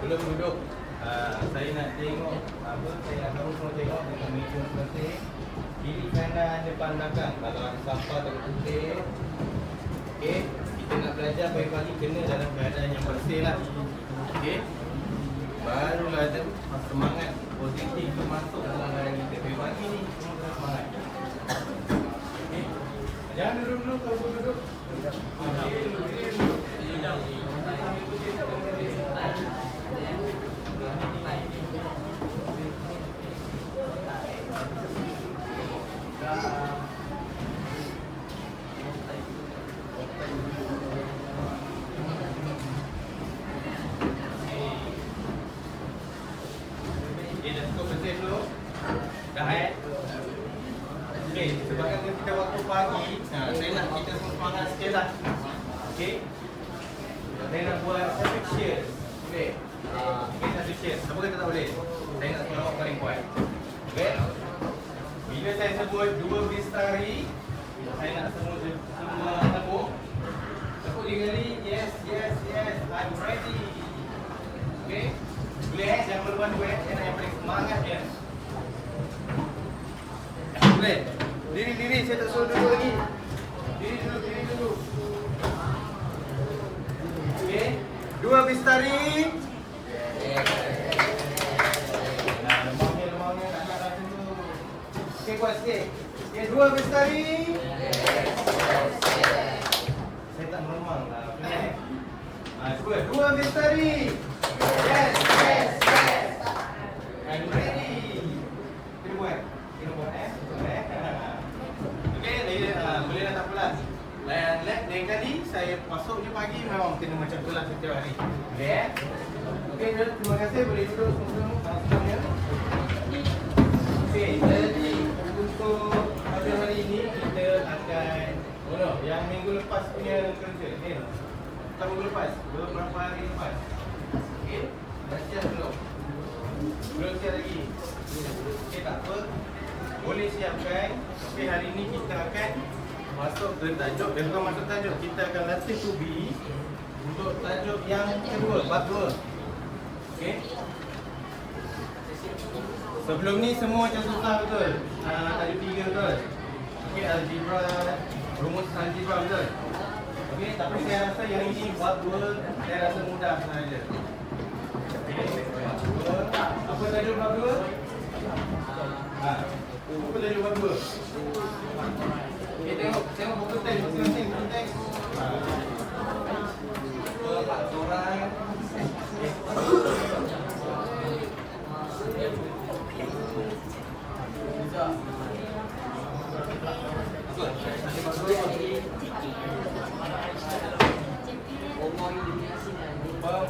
Sebelum duduk, saya nak tengok saya nak tahu semua tengok dengan meja penting. Kiri kanan depan belakang. Kalau ada sampah tak putih. Okey, kita nak belajar pagi-pagi kena dalam keadaan yang bersih lah. Okey. Barulah ada semangat positif tu masuk dalam hari kita. Pagi ni semua kena semangat. Okey. Jangan duduk-duduk kalau duduk. Okey, duduk. Sebabkan kita waktu pagi, saya nak kita semua semangat sikit lah. Okay. Saya nak buat satu cheers. Okay. Okay, satu cheers. Siapa kata tak boleh? Saya nak selawat paling kuat. Okay. Bila saya sebut 2 bistari, saya nak semua tepuk. Tepuk 3 kali. Yes, yes, yes. I'm ready. Okay. Boleh jangan berlebihan gue. Saya nak yang paling semangat je. Boleh. Diri, saya tak suruh duduk lagi. Diri dulu. Okey. 2 bistari. Lemahnya nak rasa dulu. Okey, kuat sikit. Okey, 2 bistari. Saya tak melemang lah. Cuba 2 bistari. Yes. I'm ready. Kita buat. Boleh dah tak pelas. Lain kali saya masuk je pagi memang kena macam pelas setiap hari. Okey. Okey, terima kasih. Boleh duduk semua semuanya. Okey, jadi untuk pada hari ini kita akan yang minggu lepas punya kerja ni. Tak minggu lepas, beberapa hari lepas. Okey, dah siap belum? Belum siap lagi. Okey, tak apa. Boleh siapkan. Okey, hari ini kita akan masuk ke tajuk. Dan bukan masuk tajuk, kita akan latih tubi untuk tajuk yang kedua, bab 2. Okey. Sebelum ni semua macam susah betul. Tajuk 3 betul. Okey, algebra, rumus algebra betul. Okey, tapi saya rasa yang ini bab 2 saya rasa mudah sahaja. Okey. Apa tajuk bab 2? Apa tajuk bab 2? Okay, tengok buku teks masing-masing. Buku teks faktoran.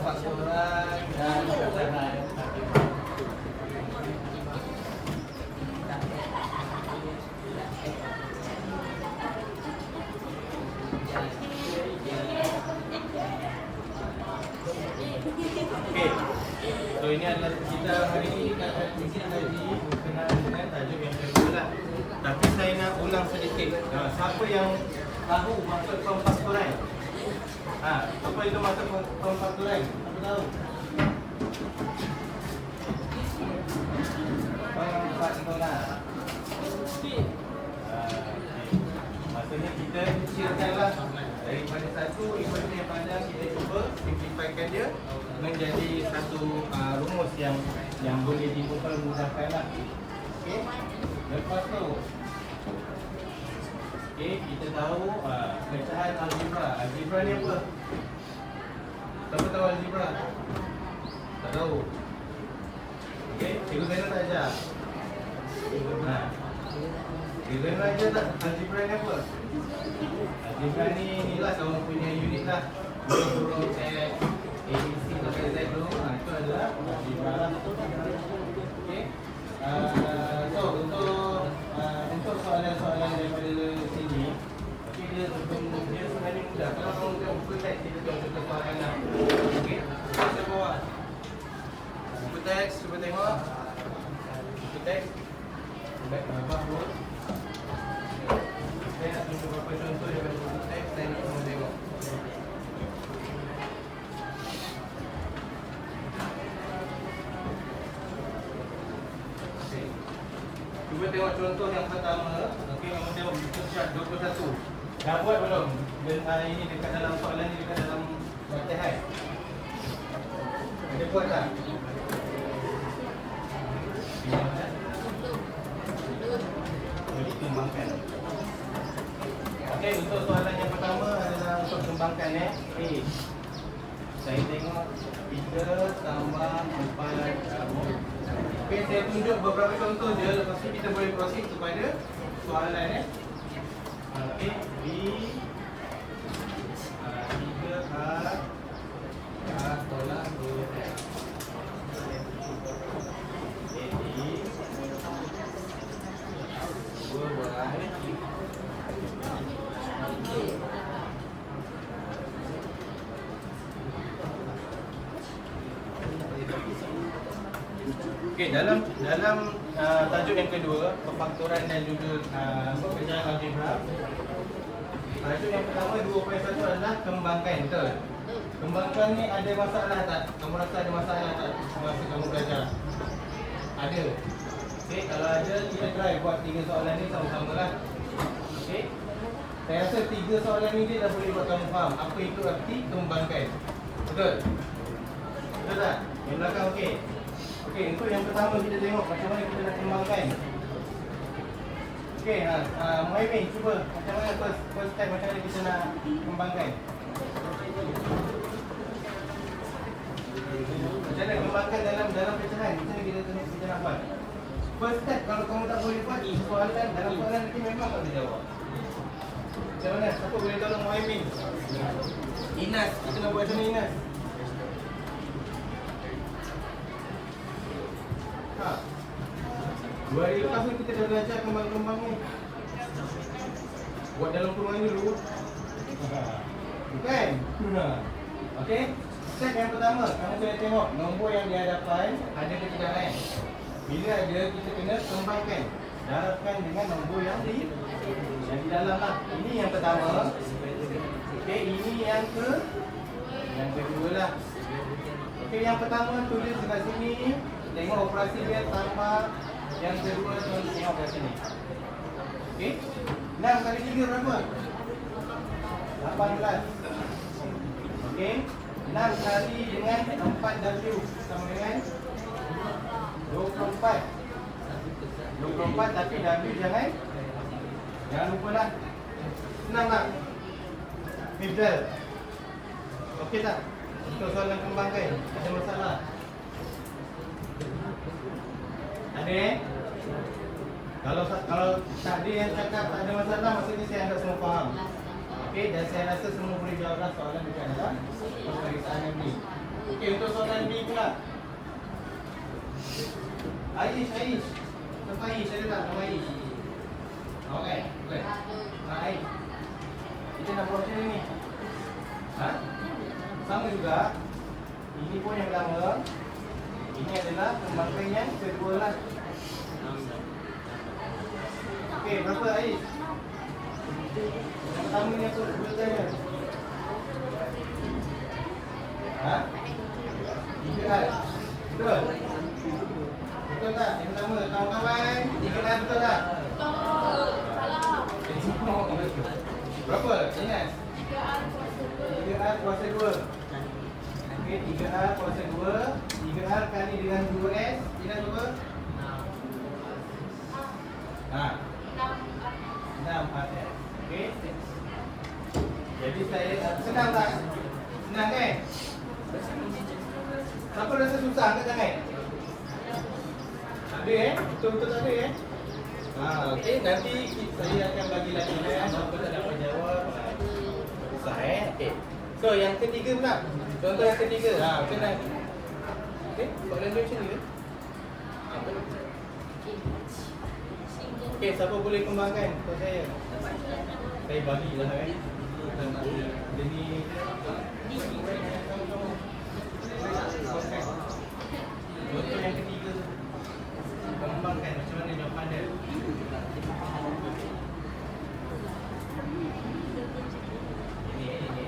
Faktoran dan faktoran. So ini adalah kita hari ini kita akan kaji berkenaan dengan tajuk yang kedua lah. Tapi saya nak ulang sedikit. Siapa yang tahu maksud pemfaktoran? Apa itu maksud pemfaktoran? Apa tahu? Pemfaktoran. Maksudnya kita kecilkanlah daripada satu equation yang panjang, kita cuba simplifikan dia menjadi satu rumus yang boleh dipermudahkanlah. Okey. Lepas tu kita tahu pecahan algebra. Algebra ni apa? Siapa tahu algebra? Tak tahu. Okey, cikgu saya tak ajar. Cikgu saya ajar tak algebra ni apa? Algebra ni lah kawan punya unit lah. Huruf X, ABC sampai Z dulu. Itu adalah algebra lah. Okey. So untuk soalan-soalan daripada sini, okey, dia sebenarnya mudah. Kalau kamu tengok buku teks, kita tengok contoh soalan lah. Okey. Kita bawa buku teks, cuba tengok. Buku teks. Baik, bagus. Saya nak tunjuk beberapa contoh daripada buku teks. Saya nak kamu tengok. cuba tengok contoh yang pertama. Okey, kamu tengok screenshot 21. Dah buat belum? Ini dekat dalam soalan ni, dekat dalam latihan. Ada buat tak? Jadi kembangkan. Okey, untuk soalan yang pertama adalah untuk kembangkan saya tengok 3 tambah 4. Okey, saya tunjuk beberapa contoh je. Lepas tu kita boleh proceed kepada soalan Okey, B 3R tolak 2F. Okey, dalam tajuk yang kedua, perfaktoran dan juga pekerjaan algebra. Tajuk yang pertama 2.1 adalah kembangkan, betul? Kembangkan ni ada masalah tak? Kamu rasa ada masalah tak masa kamu belajar? Ada. Okey, kalau ada, kita try buat 3 soalan ni sama-sama lah. Okey. Saya rasa 3 soalan ni dia dah boleh buat kamu faham apa itu arti kembangkan. Betul? Betul tak? Yang belakang okey. Okey, untuk yang pertama kita tengok macam mana kita nak kembangkan. Okey, Muhammad cuba macam mana first step macam mana kita nak kembangkan. Macam mana kembangkan dalam pecahan. Macam mana kita nak buat. First step kalau kamu tak boleh buat soalan dalam soalan nanti memang tak boleh jawab. Macam mana? Siapa boleh tolong Muhammad? Inas, kita nak buat macam mana Inas? Ha. 2 hari lepas ni kita dah belajar kembang-kembang ni. Buat dalam kurungan ni dulu. Bukan? Okey. Step yang pertama, kamu kena tengok nombor yang di hadapan ada ke tidak kan? Bila ada, kita kena kembangkan. Darabkan dengan nombor yang di dalam lah. Ini yang pertama. Okey, ini yang kedua lah. Okey, yang pertama tulis dekat sini. Tengok operasi dia tambah. Yang kedua tengok kat sini. Okey. 6 kali 3 berapa? 18. Okey. 6 kali dengan 4W sama dengan 24. 24 tapi W jangan lupa lah. Senang tak? Fidel. Okey tak? Untuk soalan kembangkan ada masalah? Ada Kalau tak ada yang cakap tak ada masalah, maksudnya saya anggap semua faham. Okey, dan saya rasa semua boleh jawablah soalan dekat dalam pemeriksaan B. Okey, untuk soalan B pula. Aish. Siapa Aish? Ada tak nama Aish? Okey, boleh. Aish. Kita nak buat macam ni. Sama juga. Ini pun yang pertama. Ini adalah kembangkan yang kedua lah. Okey, berapa Aish? Yang pertama ni apa? Betul-betul. 3R. Betul? Betul tak? Yang pertama, kawan-kawan 3R betul tak? Betul. Berapa? Ingat? 3R kuasa 2. Okey, 3R kuasa 2. 3R kali dengan 2S. Ingat berapa? 6R. Okey. Jadi saya senang tak? Senang kan? Siapa rasa susah angkat tangan? Ada betul-betul tak ada okey, nanti saya akan bagi lagi siapa tak dapat jawab. Susah okey. So yang ketiga pula. Contoh yang ketiga. Senang. Okey, soalan dia macam ni ke? Okey, siapa boleh kembangkan untuk saya? Saya bagilah kan. Jadi contoh yang ketiga kembangkan macam mana jawapan dia. Ini.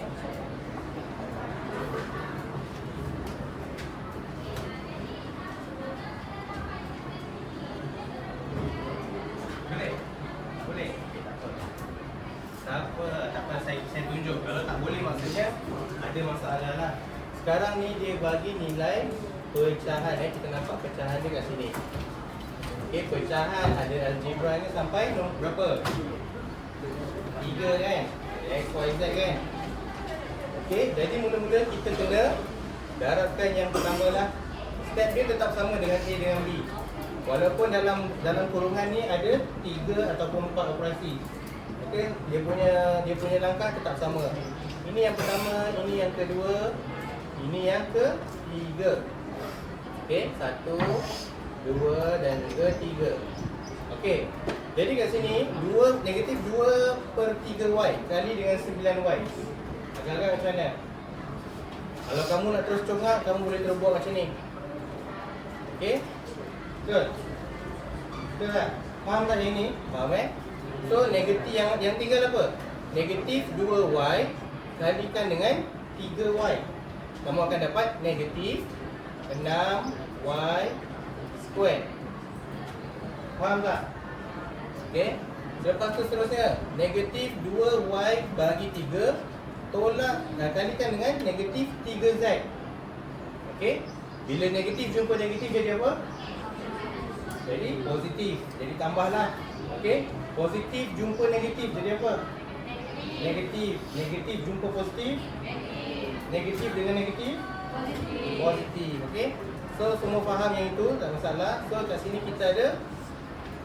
sekarang ni dia bagi nilai pecahan. Kita nampak pecahan dia kat sini. Okey, pecahan ada algebra ni sampai berapa? 3 kan? X, Y, Z kan? Okey, jadi mula-mula kita kena darabkan yang pertama lah. Step dia tetap sama dengan A dengan B. Walaupun dalam kurungan ni ada 3 ataupun 4 operasi. Okey, dia punya langkah tetap sama. Ini yang pertama, ini yang kedua, ini yang ketiga. Okey, 1, 2 dan juga 3. Okey. Jadi kat sini negatif 2/3y kali dengan 9y. Agak-agak macam mana? Kalau kamu nak terus congak, kamu boleh terus buat macam ni. Okey? Betul? Betul tak? Faham tak yang ni? Faham So negatif yang tinggal apa? Negatif 2y kalikan dengan 3y. Kamu akan dapat negatif 6y square. Faham tak? Okey. Lepas tu seterusnya negatif 2y bagi 3 tolak kalikan dengan negatif 3z. Okey. Bila negatif jumpa negatif jadi apa? Jadi positif. Jadi tambahlah. Okey. Positif jumpa negatif jadi apa? Negatif. Negatif jumpa positif. Negatif dengan negatif positif. Okey. So semua faham yang itu, tak masalah. So kat sini kita ada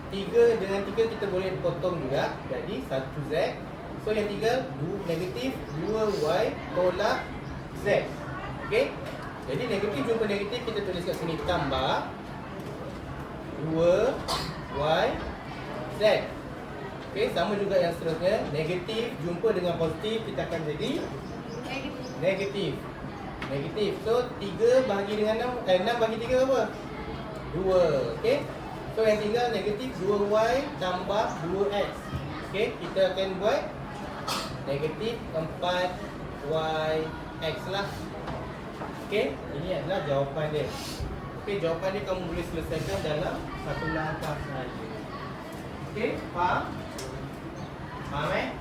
3 dengan 3 kita boleh potong juga. Jadi 1z. So yang tinggal negatif 2y tolak z. Okey. Jadi negatif jumpa negatif kita tulis kat sini tambah 2y z. Okey, sama juga yang seterusnya. Negatif jumpa dengan positif kita akan jadi negatif. Negatif. So 3 bahagi dengan 6 bagi 3 apa? 2. Okey. So yang tinggal negatif 2y tambah 2x. Okey, kita akan buat negatif 4yx lah. Okey, ini adalah jawapan dia. Okey, jawapan dia kamu boleh selesaikan dalam satu langkah sahaja. Okey, faham? Faham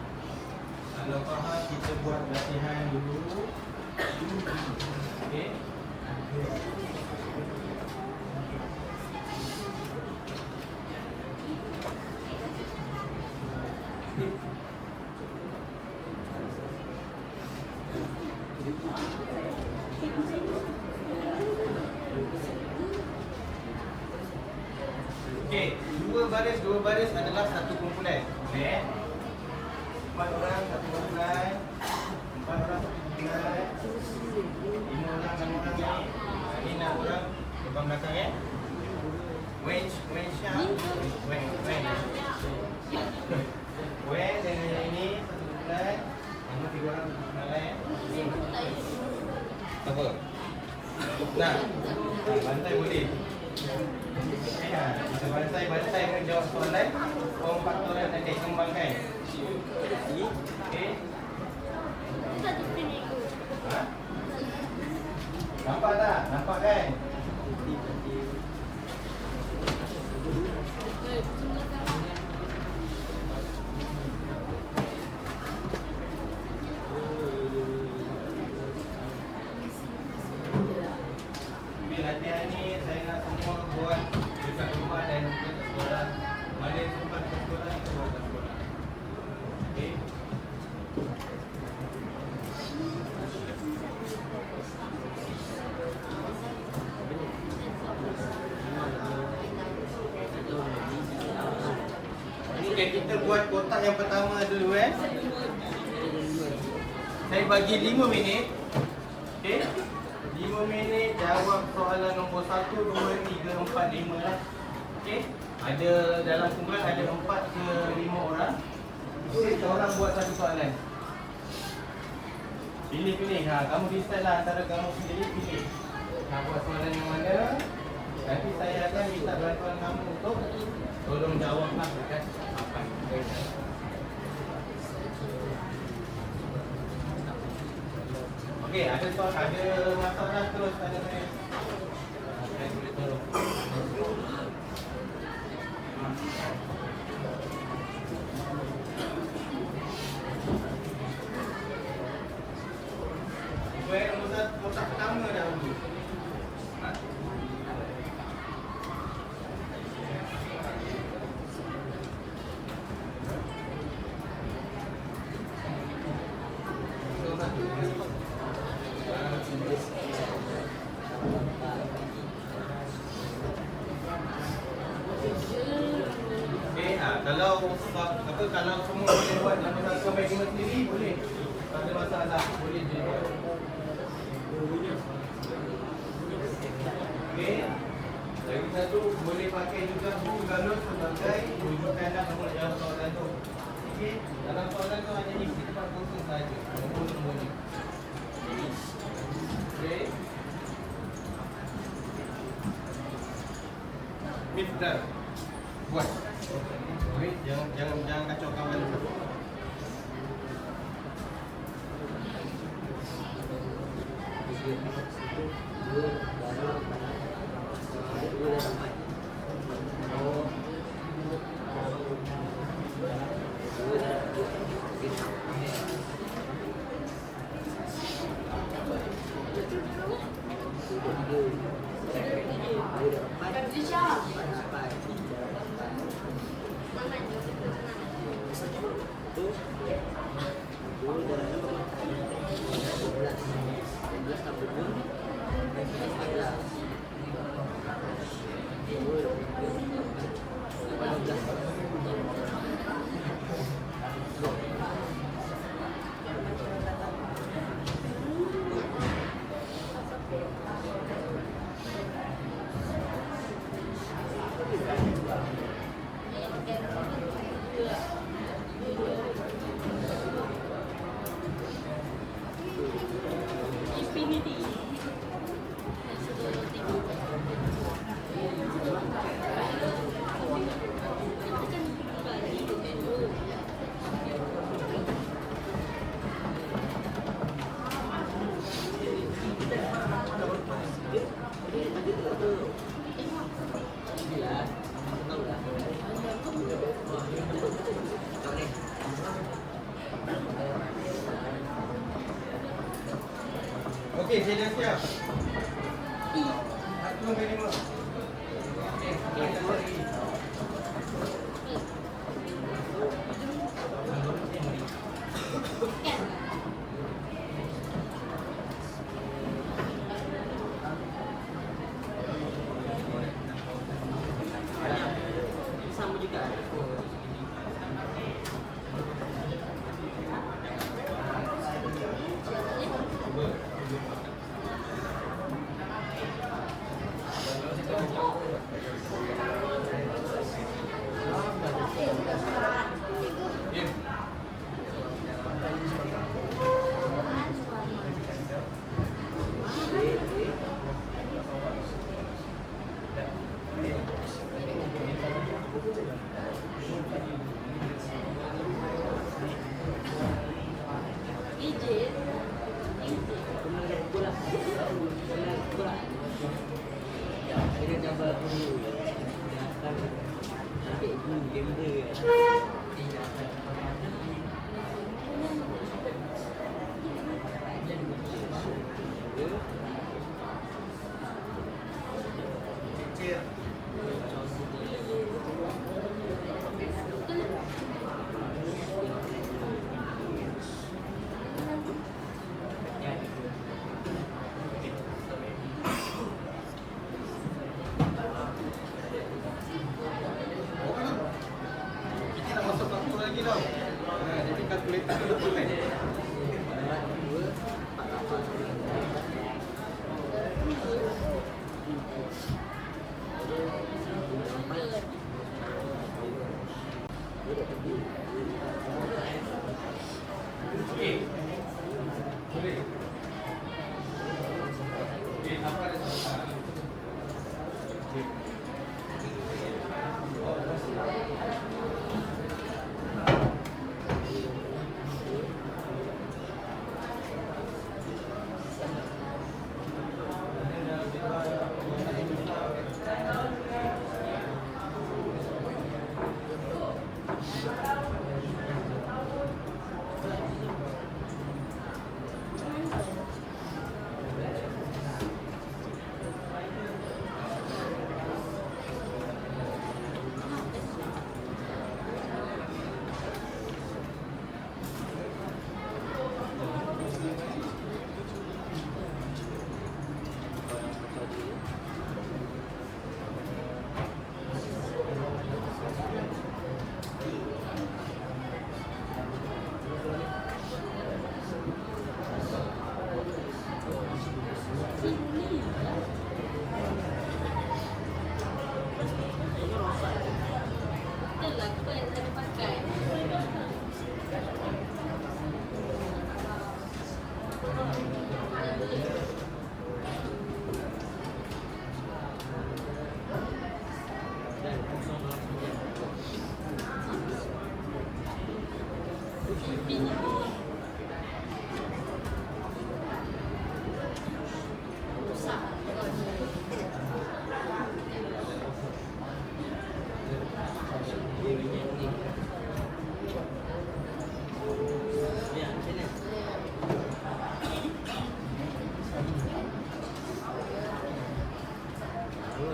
Kalau faham, kita buat latihan dulu. Okey. Okey, dua baris adalah satu kumpulan. Okey. 4 orang satu kumpulan. 4 orang satu kumpulan. 5 orang 6 orang ni. Ini 6 orang depan belakang Wedge dengan ini satu kumpulan. Nama 3 orang satu kumpulan Apa? Nah, bantai boleh. Ya, kita bantai menjawab soalan form faktorial dan dikembangkan. Okey. Ha? Nampak tak? Nampak kan? Latihan ni saya nak semua buat dekat rumah dan dekat sekolah. Mana yang sempat dekat sekolah, kita buat dekat sekolah. Okey. Okay, kita buat kotak yang pertama dulu Saya bagi 5 minit. Okey. 5 minit jawab soalan nombor 1, 2, 3, 4, 5 lah. Okey. Ada dalam kumpulan ada 4 ke 5 orang. Jadi seorang buat satu soalan. Pilih-pilih. Kamu decide lah antara kamu sendiri pilih. Nak buat soalan yang mana? Nanti saya akan minta bantuan kamu untuk tolong jawablah dekat apa. Okey, ada masalah terus ada saya. Saya boleh tolong. Nombor kotak pertama Kalau apa kalau semua boleh buat nama satu sampai 5 sendiri boleh. Tak ada masalah, boleh je buat. Okey. Lagi satu boleh pakai juga buku galon sebagai rujukan dalam soalan tu. Okey, dalam soalan tu hanya isi tempat kosong saja. Nombor ni. Okey. Miftah. Buat. Okey, jangan kacau kawan. Okey, saya dah siap. Satu sampai 5. Okey, kita lagi. Sama juga. Jadi kalkulator tu betul kan? Okey. Boleh. Okey, apa ada soalan? Okey. Kita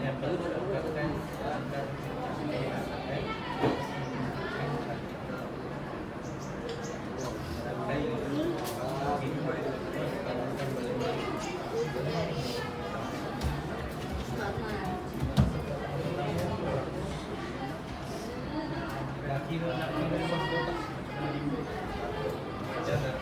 nyampe kan. Kira nak kena bos kotak. Jangan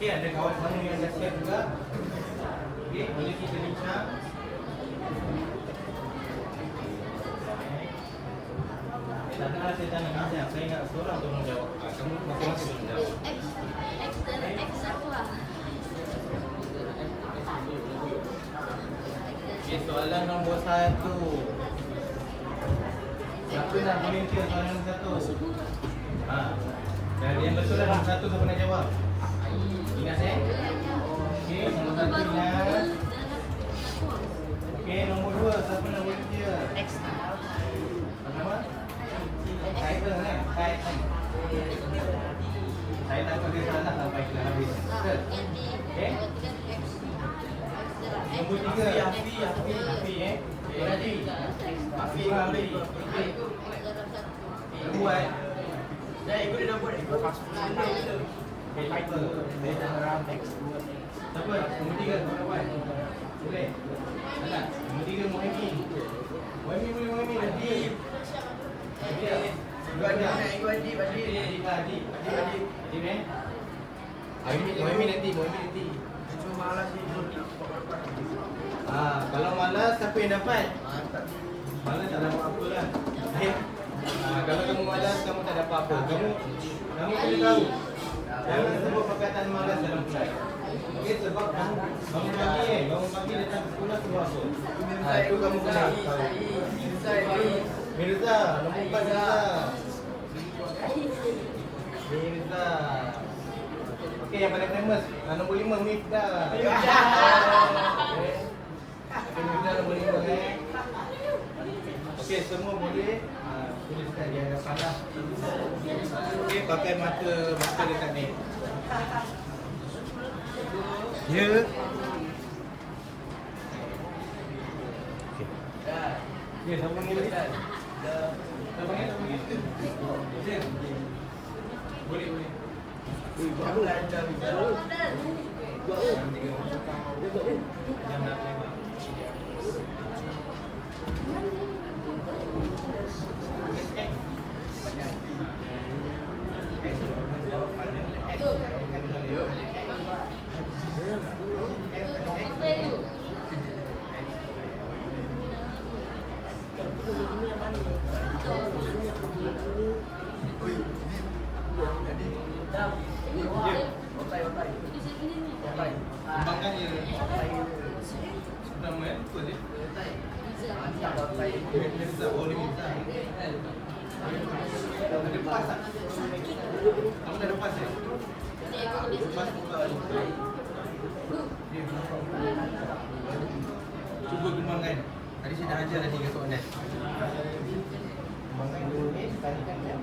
Okey, ada kawan mana yang dah siap juga? Okey, boleh kita bincang. Tak nak saya tanya macam saya nak seorang tu menjawab. Kamu masing-masing tu menjawab. Okey, soalan nombor 1. Siapa nak volunteer soalan nombor 1? Ha. Dan yang betul lah nombor 1 siapa nak jawab? Ingat okey, nombor 1 ingat. Okey, nombor 2 siapa nak volunteer? Apa nama? Title kan? Title. Saya tak pakai salah sampai kita habis. Betul? Okey. Nombor 3 Afi Afi. Buat. Dah ikut dia dah buat. Okay, title. Siapa? Nombor 3 siapa buat? Boleh? Tak? Nombor 3 Muhammad. Muhammad boleh Muhammad. Adib. Adib. Adib. Muhammad nanti. Cuma malas ni. Kalau malas siapa yang dapat? Malas tak dapat apa lah. Kalau kamu malas kamu tak dapat apa. Kamu boleh tahu. Jangan sebut perkataan malas dalam kelas. Okey, sebab bangun pagi datang ke sekolah sebab apa? Itu kamu kena tahu. Mirza, nombor 4 Mirza. Okey, yang paling famous. Nombor 5 Mifda. Mifda nombor 5 Okey, semua boleh tuliskan di hadapan lah. Okey, pakai mata dekat ni. Ya. Ya, siapa ni lagi? Siapa ni? Boleh. Aku lancar bicara. besar. Oh, lebih besar. Ada pas tak? Kamu tak ada pas eh? Pas buka ni. Dia. Cuba kembangkan. Tadi saya dah ajar tadi kat soalan. Kembangkan dulu ni, kalikan kan.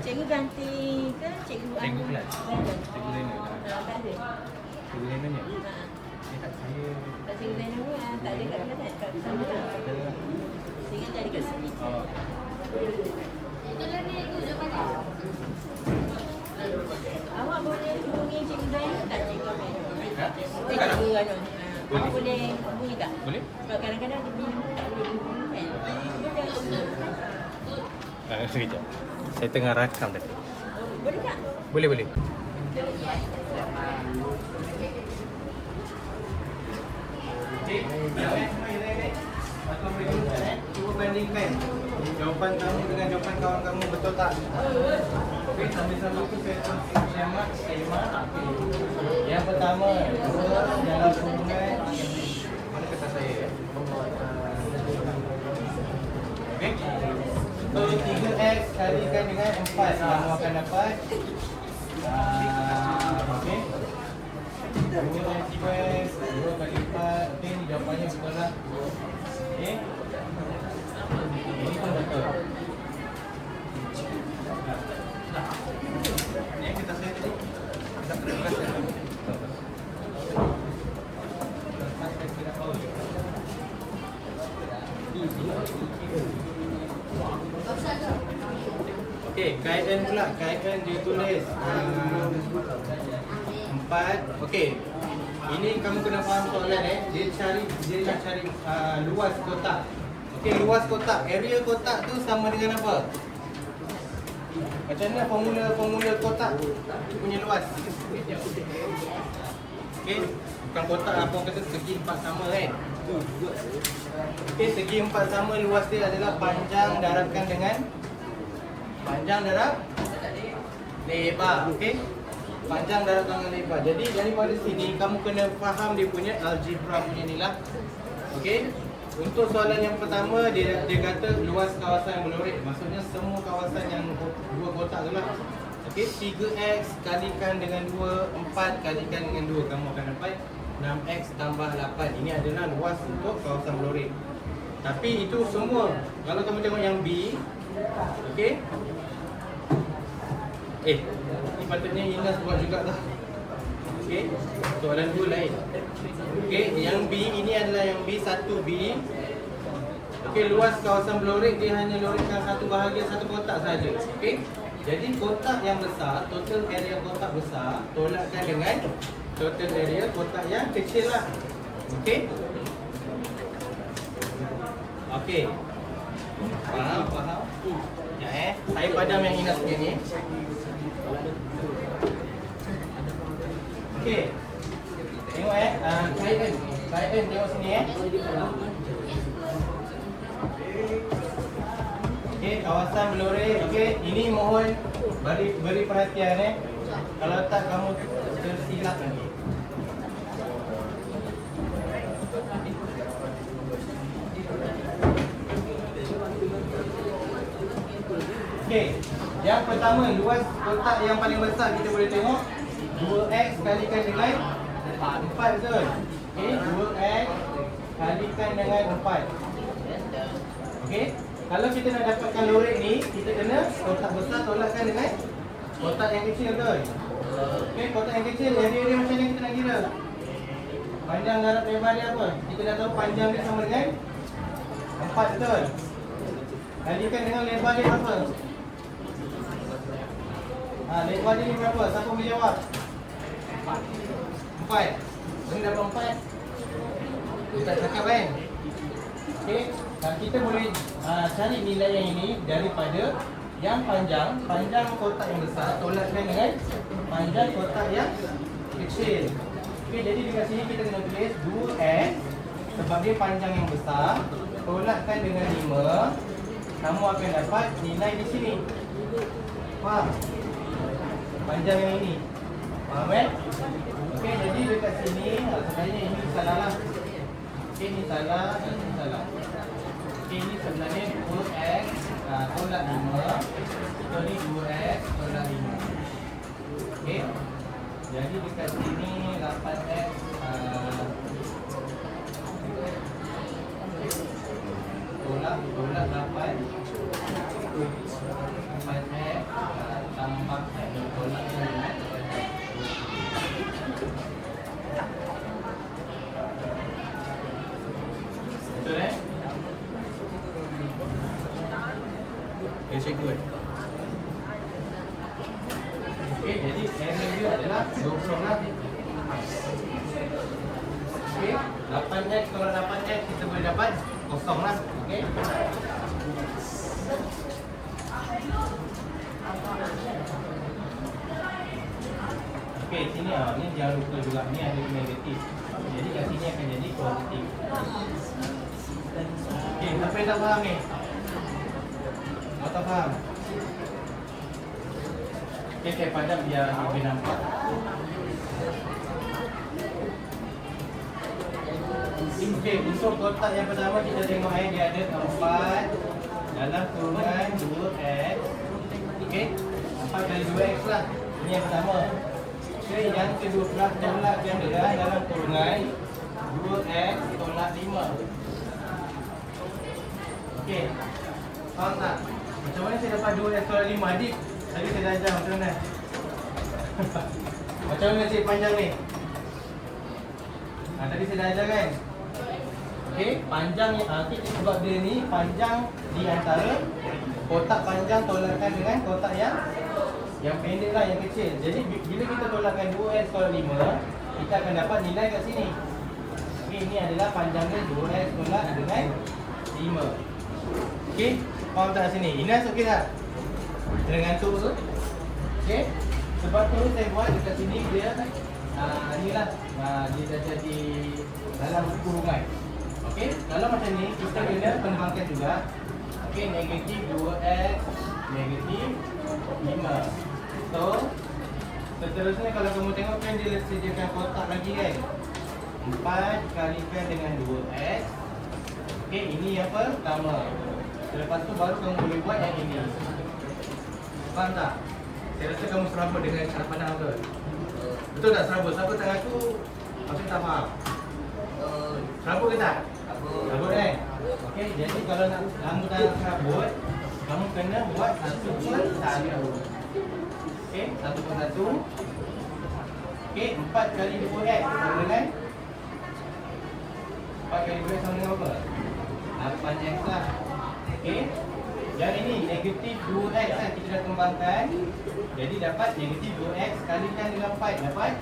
Cikgu ganti ke cikgu Cikgu kelas. Ganti. Cikgu Lena. Tak ada. Cikgu Lena ni. Ha. Tak saya. Tak cikgu lain ni tak ada kat mana kan? Kat sana lah. Sehingga jadi kat sini. Oh. Awak boleh hubungi cikgu lain tak cikgu lain? Ha? Cikgu anu. Awak boleh hubungi tak? Boleh? Sebab kadang-kadang dia bilang tak boleh hubungi kan? Sekejap. Saya tengah rakam tadi. Boleh tak? Boleh, boleh. Cik, cuba bandingkan jawapan kamu dengan jawapan kawan kamu, betul tak? Okey, sambil-sambil tu saya semak. Yang pertama, dalam hubungan mana kata saya? Okey. So 3x kalikan dengan 4, kamu akan dapat okey. 2x 2 kali 4. Okey, ni jawapannya betul lah. Okey. Ini pun betul. pula Kaitan dia tulis 4. Okey. Ini kamu kena faham soalan dia nak cari luas kotak. Okey, luas kotak. Area kotak tu sama dengan apa? Macam mana formula kotak punya luas? Okey, bukan kotak apa orang kata segi 4 sama kan? Okey, segi 4 sama, luas dia adalah panjang darabkan dengan panjang darab lebar. Okey, panjang darabkan dengan lebar. Jadi daripada sini kamu kena faham dia punya algebra punya ni lah. Okey, untuk soalan yang pertama dia kata luas kawasan yang berlorek. Maksudnya semua kawasan yang dua kotak tu lah. Okey, 3x kalikan dengan 2, 4 kalikan dengan 2, kamu akan dapat 6x tambah 8. Ini adalah luas untuk kawasan berlorek. Tapi itu semua. Kalau kamu tengok yang B, okey. Ini patutnya Inas buat juga lah. Okey, soalan 2 lain. Okey, yang B ini adalah yang B, 1B. Okey, luas kawasan berlorek dia hanya lorekkan satu bahagian satu kotak saja. Okey. Jadi kotak yang besar, total area kotak besar tolakkan dengan total area kotak yang kecil lah. Okey. Okey. Faham? Ya saya padam yang Inas punya ni. Okey. Tengok Kaitan tengok sini Okey, kawasan berlorek. Okey, ini mohon beri perhatian Kalau tak kamu tersilap nanti. Okey, yang pertama luas kotak yang paling besar kita boleh tengok 2x kalikan dengan 4, betul? Okey, 2x kalikan dengan 4. Okey, kalau kita nak dapatkan lorek ni, kita kena kotak besar tolakkan dengan kotak yang kecil, betul? Okey, kotak yang kecil, area dia macam mana kita nak kira? Panjang darab lebar dia apa? Kita dah tahu panjang dia sama dengan 4, betul? Kalikan dengan lebar dia berapa? Lebar dia ni berapa? Siapa boleh jawab? 4. Ini dapat 4. Kita cakap kan? Okey, kita boleh cari nilai yang ini daripada yang panjang kotak yang besar tolakkan dengan panjang kotak yang kecil. Okey, jadi dekat sini kita kena tulis 2x sebab dia panjang yang besar tolakkan dengan 5. Kamu akan dapat nilai di sini. Faham? Panjang yang ini. Faham kan? Okey, jadi dekat sini sebenarnya ini salah lah. Okey, ini salah, ini salah. Okey, ini sebenarnya 2x tolak 5. Ini 2x tolak 5. Okey. Jadi dekat sini 8x tolak 8. 4x tambah tolak 5. Betul cikgu Okey, jadi area dia adalah 20 lah. Okey, 8x kalau 8x kita boleh dapat 0 lah. Okey. Okey, sini ni jangan lupa juga ni ada negatif. Jadi kat sini akan jadi positif. Okey, siapa yang tak faham ni? Tak faham? Okey, saya padam biar lebih nampak. Okey, untuk kotak yang pertama kita tengok dia ada 4 dalam kurungan 2x. Okey, 4 kali 2x lah. Ini yang pertama. Okey, yang kedua tolakkan dia dalam kurungan 2x tolak 5. Okey, faham tak? Macam mana saya dapat 2x tolak 5? Adik, tadi saya dah ajar macam mana? Macam mana cik panjang ni? Tadi saya dah ajar kan? Okey, panjang kita sebab dia ni panjang di antara kotak panjang tolakkan dengan kotak yang Yang pendek lah, yang kecil. Jadi bila kita tolakkan 2x tolak 5, kita akan dapat nilai kat sini. Okey, ini adalah panjangnya 2x tolak dengan 5. Okey, faham tak sini? Inas okey tak? Kena ngantuk tu. Okey. Sebab tu saya buat dekat sini dia inilah dia dah jadi dalam kurungan. Okey, kalau macam ni kita kena kembangkan juga. Okey, negatif 2x negatif 5. So, seterusnya kalau kamu tengok kan dia sediakan kotak lagi kan. 4 kalikan dengan 2x. Okey, ini yang pertama. Selepas tu baru kamu boleh buat yang ini. Faham tak? Saya rasa kamu serabut dengan cara pandang tu. Betul tak serabut? Siapa tak aku maksud tak faham? Serabut ke tak? Serabut kan? Okey, jadi kalau kamu tak serabut, kamu kena buat 1/1. Okey, 1/1. Okey, 4 kali 2x sama dengan 4 kali 2x sama dengan apa? 8x lah. Okey. Yang ini negatif 2x kan kita dah kembangkan. Jadi dapat negatif 2x kalikan dengan 4 dapat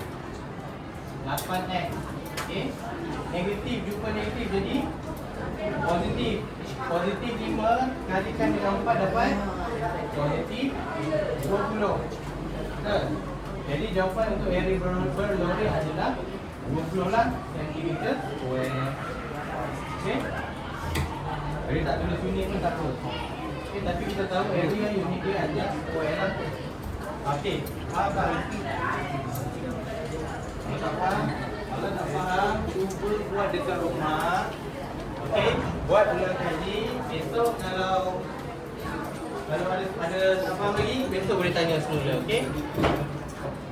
8x. Okey. Negatif jumpa negatif jadi positif. Positif 5 kalikan dengan 4 dapat positif 20. Betul? Jadi jawapan untuk area berlori adalah 20 lah centimeter square. Okey. Jadi tak tulis unit pun tak apa. Okay, tapi kita tahu area unit dia adalah square lah. Okey, faham tak? Kalau tak faham, cuba buat dekat rumah. Okey, buat ulang kaji. Besok kalau ada tak faham lagi, besok boleh tanya semula, okey?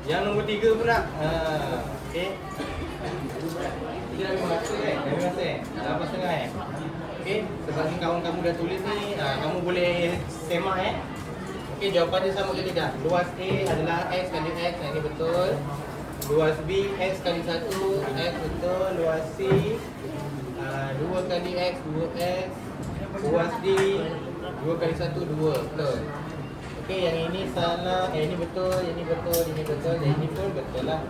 Yang nombor 3 pula. Okey. Kita dah memang rasa kan? Dah memang rasa kan? Dah apa setengah kan? Okey, sebab ni kawan kamu dah tulis ni, kamu boleh semak Okey, jawapan dia sama ke tidak? Luas A adalah X kali X, ini betul. Luas B, X kali 1, X betul. Luas C, 2 kali X, 2X. Luas D, 2 kali 1, 2, betul. Okey, yang ini salah, ini betul, ini betul, ini betul, dan ini pun betul lah.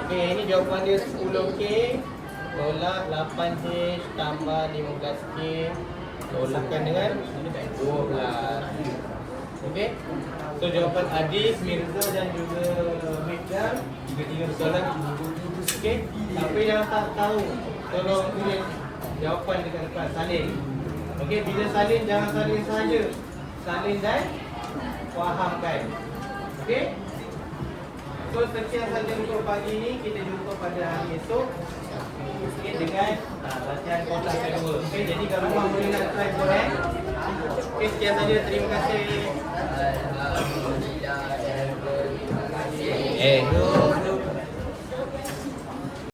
Okey, ini jawapan dia 10K tolak 8H tambah 15K tolakkan dengan 12. Okey. So jawapan Adis, Mirza dan juga Mifdal tiga-tiga betul lah. Okey. Tapi yang tak tahu tolong tulis jawapan dekat depan salin. Okey, bila salin jangan salin saja. Salin dan fahamkan. Okey. So sekian saja untuk pagi ini. Kita jumpa pada hari esok. Okey, dengan latihan kotak kedua. Okey, jadi kalau rumah boleh nak try buat Okey, sekian saja. Terima kasih. Alhamdulillah.